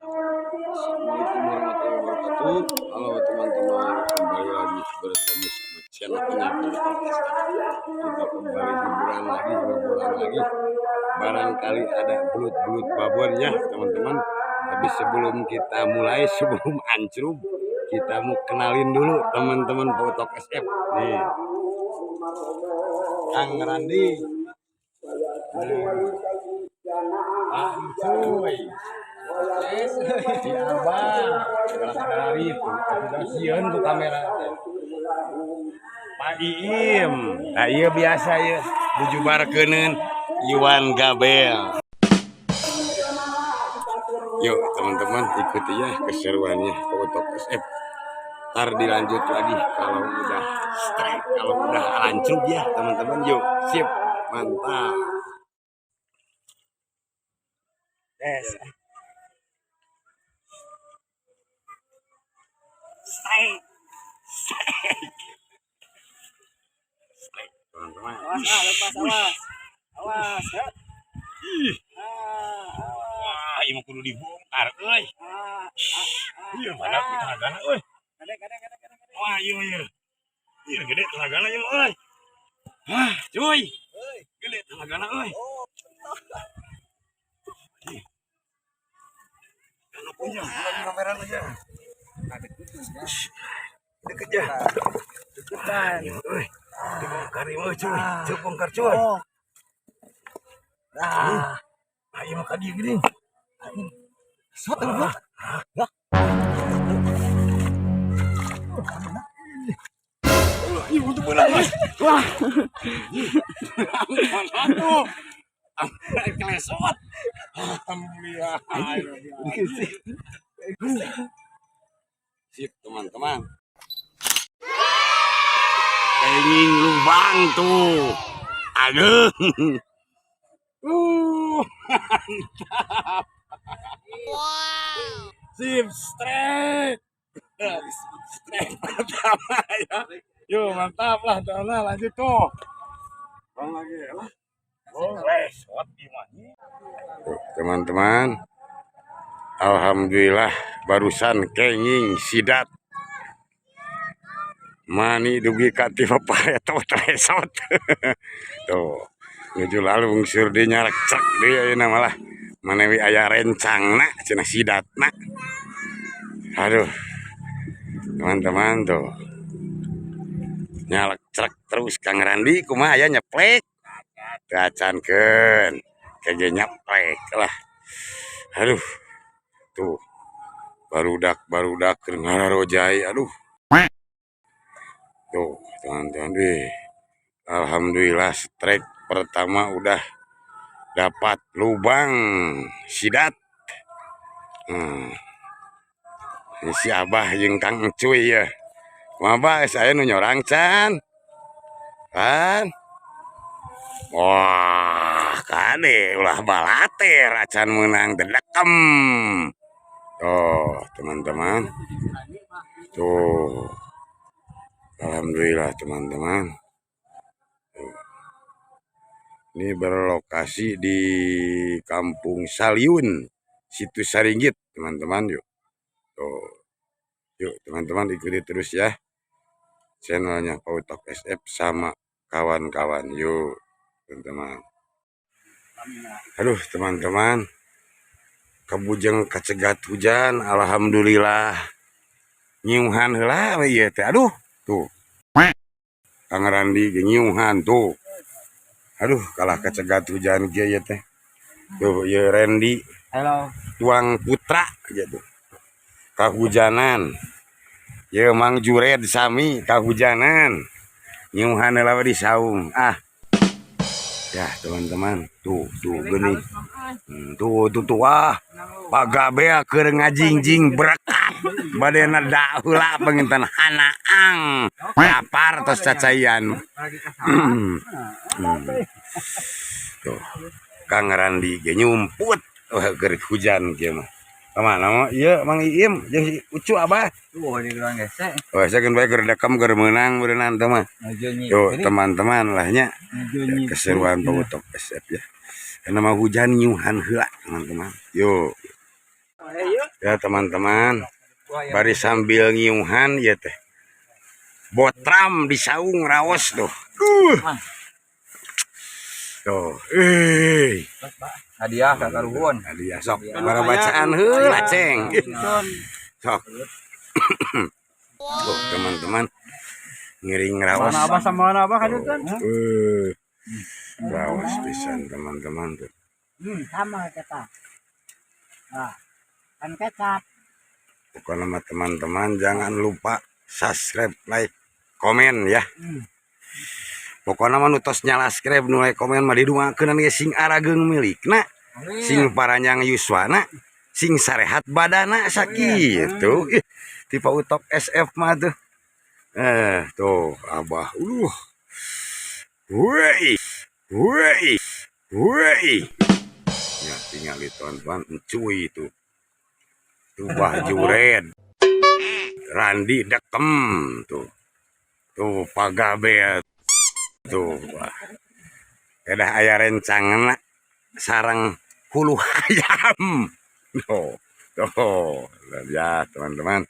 Assalamualaikum warahmatullahi wabarakatuh. Halo teman-teman, kembali lagi bertemu sama channel ini. Kita kembali hiburan lagi. Barangkali ada belut-belut babon ya teman-teman. Tapi sebelum kita mulai, sebelum ancrub, kita mau kenalin dulu teman-teman Potok SF. Nih, Kang Randi. Cuy. Si Abah dari itu sieun ku kamera Pak Iim. Nah, iya biasa ya bujubarkeuneun Iwan Gabel. Yuk teman-teman ikuti ya keseruannya Potok SF. Ntar dilanjut lagi kalau udah strike, kalau udah lancung ya teman-teman. Yuk sip, mantap. Yes. Strike, teman-teman. Awas, lepas, awas. Wah, ini kudu dibongkar, euy. Iya, mana tenagana, euy. Gede. Wah, iya. Iya, gede tenagana ieu, euy. Hah, cuy. Gede tenagana, euy. Kan punya, lagi kameran aja. Deket ya. Deketan. Euy. Dibongkar ieu, cuy. Cuk bongkar, cuy. Nah, Ayo makan dia gini. sot lu. Iya untuk bola. Wah, Aduh. Kelesot. Alhamdulillah. Sip teman-teman. Kenging lubang tuh. Aduh. Mantap. Wow. Sip strike. Strike pertama ya. Yuk mantap lah, lanjut tuh. Bang lagi lah. Boleh, shot gimana? Teman-teman, alhamdulillah barusan kenging sidat. Mani dugi katif apa itu tresot. Tuh, nuju lalu ngusir dia nyarak cek dia ini malah manewi aya rencang nak cenah sidat nak. Aduh, teman-teman tuh nyalek cek terus Kang Randi kumaha aya nyeplek. Gacankeun kege nyeplek lah. Aduh, tuh barudak keur ngararojai. Aduh. Tuh, teman-teman, alhamdulillah strike pertama udah dapat lubang sidat. Ini si Abah jeung Kang Cuy ya. Kumaha saya nu nyorang can. Kan? Wah, kade ulah balater acan menang dedekem. Tuh, teman-teman. Tuh. Alhamdulillah teman-teman. Ini berlokasi di Kampung Saliun, Situ Saringgit, teman-teman. Yuk, tuh, yuk teman-teman ikuti terus ya channelnya Potok SF sama kawan-kawan. Yuk, teman-teman. Aduh, teman-teman, kabujeng kacegat hujan, alhamdulillah. Nyiuhan heula ieu teh. Aduh, tuh. Kang Randi nyiuhan tuh. Aduh, kalah kacegat hujan ge ya teh. Tuh, ye Randy. halo. Tuang Putra gitu. Kahujanan. Ye Mang Jured sami kahujanan. Nyuhan heula di saung. Ah. Ya, teman-teman. Tuh geuning. Tuh wah. Pak Gabea keur ngajingjing berekat. Badena da heula penginten hanaang. Lapar tos cacayan. Tuh, Kang Randi ge nyumput keur hujan ge mah. Kamana mah ieu Mang Iim jeung si Ucu Abah. Tuh, di gerang gesek. Oh, sakeun bae keur dekam keur meunang beunang teh mah. Yo, teman-teman lah nya. Keseruan Potok SF ya. Karena mah hujan nyuhan heula, teman-teman. Yo. Ya teman-teman, bari sambil nyiuhan ya teh. Botram di saung raos tuh. Tuh, hadiah kakaruhun. hadiah sok. Para bacaan heula ceng. Sok. Tuh teman-teman, ngiring raos. Mana abah sama mana abah kadutan? Raos pisan teman-teman tuh. Sama kita. Nah, kan kecap. Pokoknya sama teman-teman jangan lupa subscribe, like, komen ya. Pokoknya mah nutos nyala subscribe, nu like, komen mah diduakeun ge sing arageng milikna, sing paranjang yuswana, sing sarehat badana sakitu. Ih, ti pautok SF mah tuh. Tuh abah. Woi. Woi. Woi. Ya tinggal ditonton cuy itu. Tuh baju red. Randi dekem tuh. Tuh pagabe tuh. Kedah aya rencangan sarang hulu ayam. Tuh. Ya teman-teman.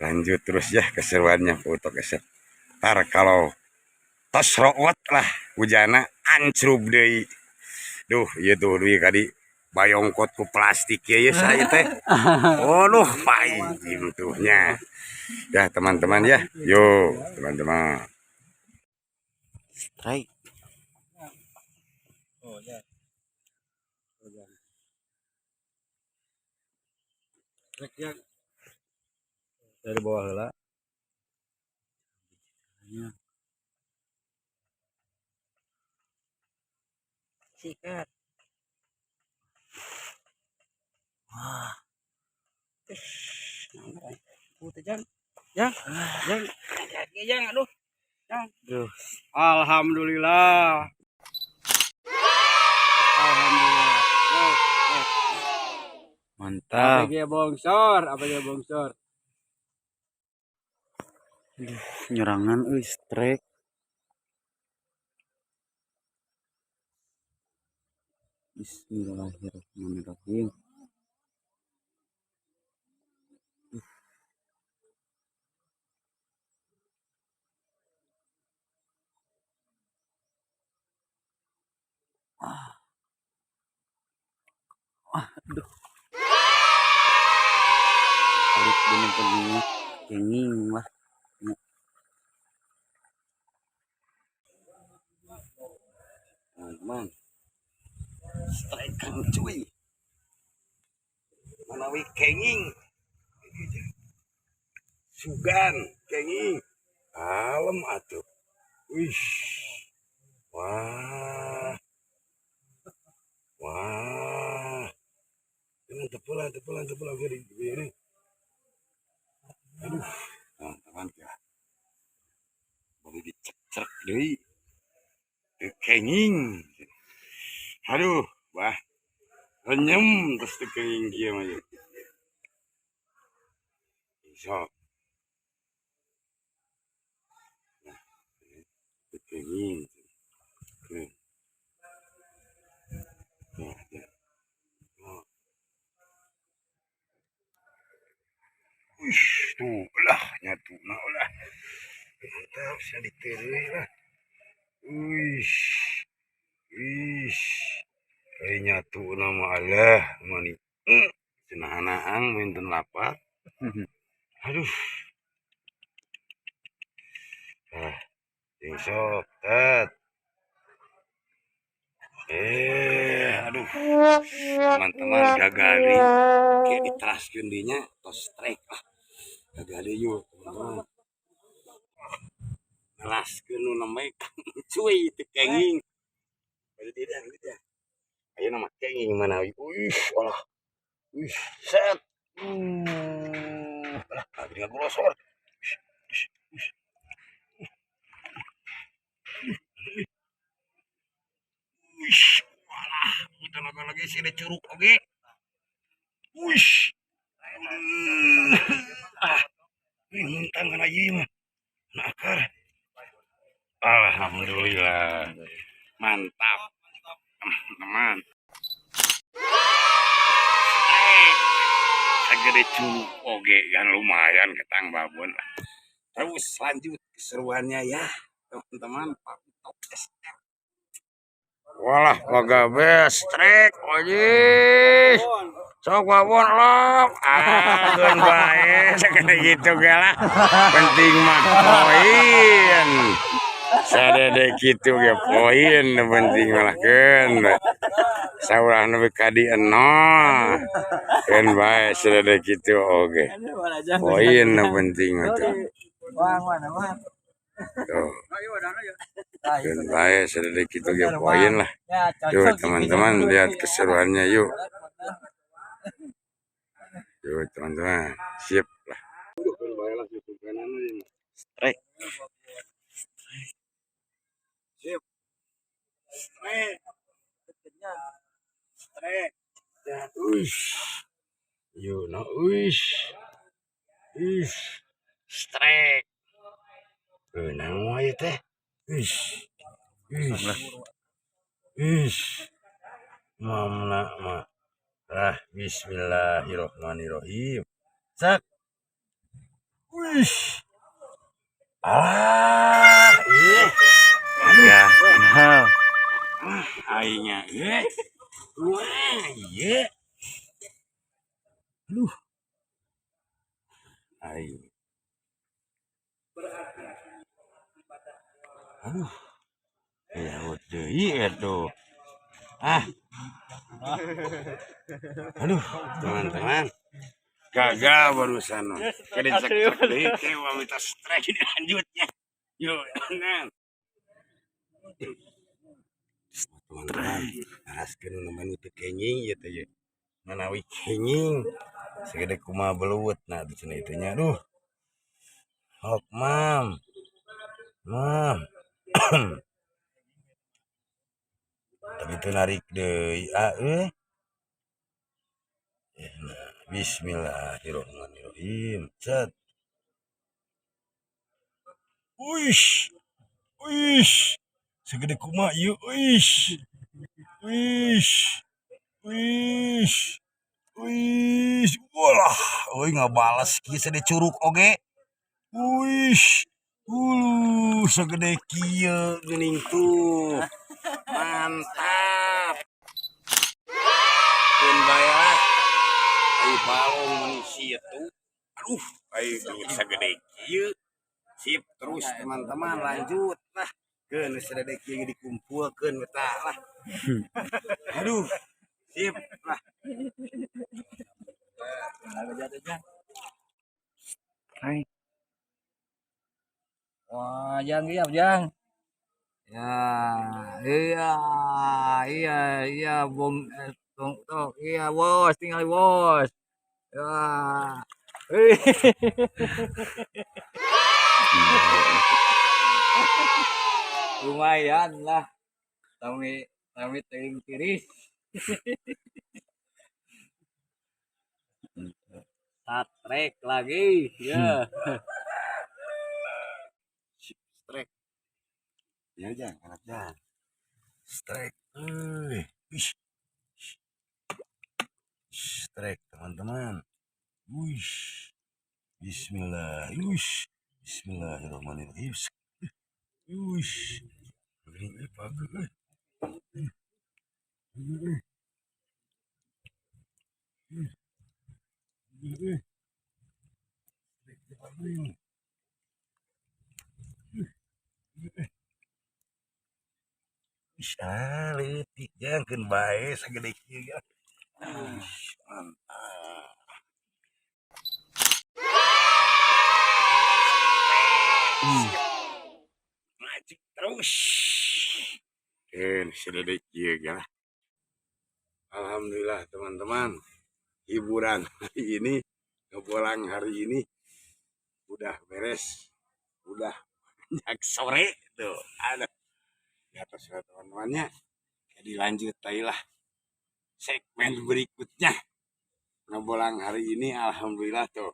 Lanjut terus ya keseruannya foto keser. Ntar kalau tos root lah hujana ancrub deui. Duh, ieu tuh duit kadi bayongkot ku plastik ya saya teh. Waduh, paim tuh nya. Ya teman-teman ya. Yo, teman-teman. Strike. Dari bawah heula. Sikat. Wah. Putu jang. Jang. Aduh. Jang. Alhamdulillah. Mantap. Apa dia bongsor? Nyerangan strike. Bismillahirrahmanirrahim. Aduh. Alik bener-bener kenging lah. Teman-teman. Strike kan cuy. Manawi kenging. Sugan kenging. Kalem atuh. Wih. Wah. Ini tepulan ini. Aduh, teman-teman ya. Boleh dicek deui. Kenging. Aduh, wah. Renyem terus kenging kieu mah. Sok. Nah, kenging. Ya. Wih, tuh lah nyatu nah ulah. Mantap bisa diterui lah. Wih. Kayak nyatu nama Allah mani. Cenah-anaang minten lapat. Aduh. Yang sok tet. Aduh. Teman-teman gagali. Kayak diteraskeun dinya tos strike lah. Gagali yuk teman-teman. Ngelaskeun nu namanya cuy teu kenging. Bari tidak. Ayo nama kenging mana? Wih, olah. Wih, set. Alah, lagi ngagolosor. Wih, walah, kita lagi sih ada curug oke. Wih. Wih, muntang kana ieu mah. Na akar. Alhamdulillah. Mantap. Teman. Culu oge kan lumayan ketang babon lah. Terus lanjut keseruannya ya teman-teman. Walah pagawe strek ojis. Sok babon lok. Keun bae sakena gitu ge lah. Penting mah poin. Sadede kitu ge poin penting malah keun. Saurah nu kadi eno. Keun bae sadede kitu oge. Poin nu penting mah tuh. Tuh. Keun bae sadede kitu ge poin lah. Yuk teman-teman lihat keseruannya yuk. Yuk teman-teman, sip lah. Strike. Sip. Strike. Strike. Uish. Yuk no uish. Uish. Strike. Benang mau ya teh. Uish. Uish. Uish. Mamna ma. Bismillahirrohmanirrohim. Sak. Wish. Ya. Aingnya. Wah, iya. Aduh. Aing. Aduh. Ya udah iya tuh. Aduh, teman-teman. Gagal barusan. Kada cek deui teh wanita strike dilanjutnya. Yuk, nah. Teman-teman, araskeun nu teu kenging ieu teh. Manawi kenging. Segede kumaha beluwet nah di cenah itu nya. Aduh. Hok, Mam. Mam. Tapi itu narik deui Bismillahirrohmanirrohim. Cet. Wish. Wish. Segede kumaha ieu wish. Wish. Wish. Wish. Wah, euy ngabalas kieu sade curug oge. Wish. Segede kieu geuning tuh. Mantap. Keun bae lah. Ai balong manusia tuh. Aduh, ai sagede kieu. Sip terus teman-teman lanjut lah. Keun sadede kieu dikumpulkeun eta lah. Aduh. Sip lah. Hai. Wah, Jang, iya, Jang. Ya, iya, bong, tok, iya, bos, tinggal bos. Ya, lumayan lah, kami ting tiris. Trek lagi, ya. Strike. Ya Jang, anak Jang. Strike. Wish. Strike teman-teman. Wish. Bismillah. Wish. Bismillahirrahmanirrahim. Wish. Ini bagus. Bisa leutik Jang keun bae sagede kieu ya. Mantap. Maju terus. Keun sagede kieu ya. Alhamdulillah teman-teman. Hiburan hari ini, ngebolang hari ini udah beres. Udah jak sore tuh. Ada di atas teman-temannya. Dilanjut lah segmen berikutnya. Ngebolang hari ini alhamdulillah tuh.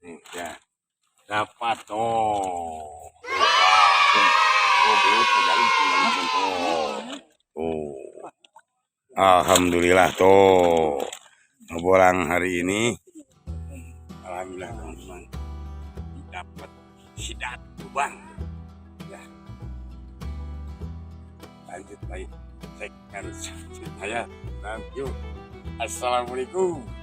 Nih ya. Dapat tuh. Alhamdulillah tuh. Ngebolang hari ini Alhamdulillah teman-teman dapat sidat lubang ya. Lanjut lagi cekkan saya. Thank you. Assalamualaikum.